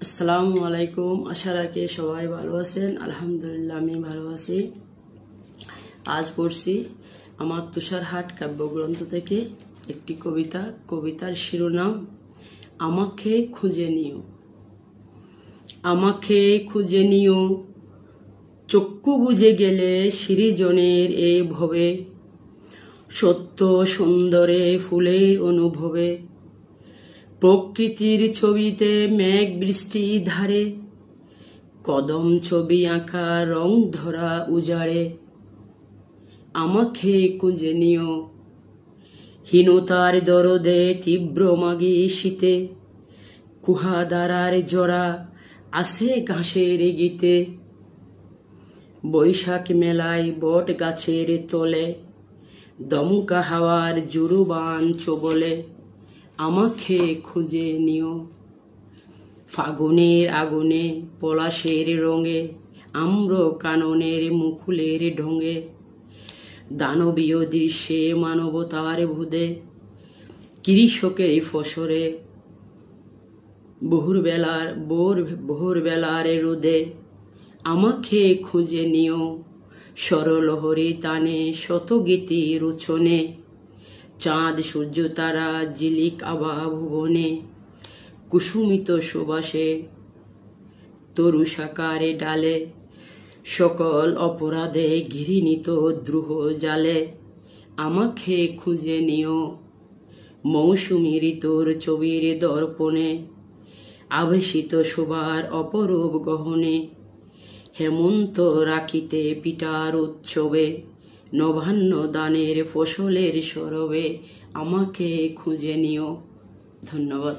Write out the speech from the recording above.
আসসালামু আলাইকুম। আশা রাখি সবাই ভালো আছেন। আলহামদুলিল্লাহ আমি ভালো আছি। আজ পড়ছি আমার তুষারহাট কাব্যগ্রন্থ থেকে একটি কবিতা। কবিতার শিরোনাম আমাকে খুঁজে নিও। আমাকে খুঁজে নিও, চক্ষু বুঝে গেলে সৃজনের এ ভবে, সত্য সুন্দরে ফুলের অনুভবে, প্রকৃতির ছবিতে মেঘ বৃষ্টি ধারে, কদম ছবি আঁকা রং ধরা উজাড়ে। আমাকে খুঁজে নিও, হীনতার দরদে তীব্র মাগি শীতে, কুহাদারার জরা আসে ঘাসের গীতে, বৈশাখ মেলায় বট গাছের তলে, দমকা হাওয়ার জুরুবান চবলে। আমাকে খুঁজে নিও, ফাগুনের আগুনে পলাশের রঙে, আম্র কাননের মুকুলের ঢঙে, দানবীয় দৃশ্যে মানবতার ভুদে, কৃষকের ফসরে, ভোরবেলার রোদে। আমাকে খুঁজে নিও, সরলহরি তানে শতগীতি রোচনে, চাঁদ সূর্য তারা ঝিলিক আভা ভুবনে, কুসুমিত সুবাসে তরু সাকারে ডালে, সকল অপরাধে ঘৃণিত দ্রুহ জালে। আমাকে খুঁজে নিও, মৌসুমী ঋতুর ছবির দর্পণে, আবেশিত শোভার অপরূপ গহনে, হেমন্ত রাখিতে পিঠার উৎসবে, নবান্ন দানের ফসলের সরবে। আমাকে খুঁজে নিও। ধন্যবাদ।